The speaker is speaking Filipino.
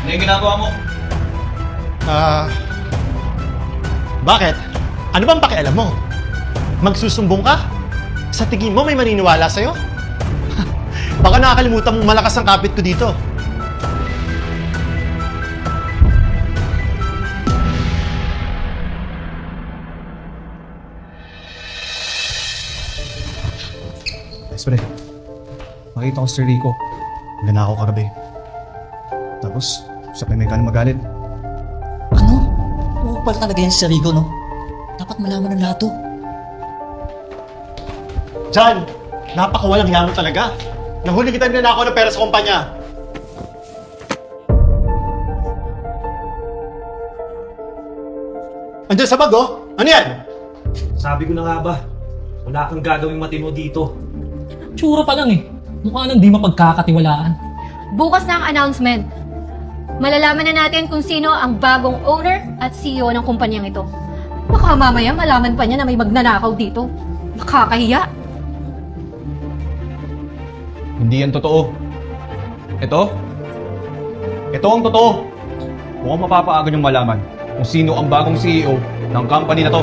Ano yung ginagawa mo? Bakit? Ano bang pakialam mo? Magsusumbong ka? Sa tingin mo may maniniwala sa'yo? Baka nakakalimutan mong malakas ang kapit ko dito. Pre, makita ko si Rico. Nanakaw kagabi. Tapos, sabay may ka na magalit. Ano? Oo pala talaga yan si Rico, no? Dapat malaman ng lahat to. John! Napakawalang hiya mo talaga. Nahuli kita ninanakaw ng pera sa kumpanya. Andiyan sa bag, oh! Ano yan? Sabi ko na nga ba, wala kang gagawing matino dito. Tsura pa lang eh. Mukha nang di mapagkakatiwalaan. Bukas na ang announcement. Malalaman na natin kung sino ang bagong owner at CEO ng kumpanyang ito. Baka mamaya malaman pa niya na may magnanakaw dito. Nakakahiya. Hindi yan totoo. Ito ang totoo. Mukhang mapapaaga niyong malaman kung sino ang bagong CEO ng company na to.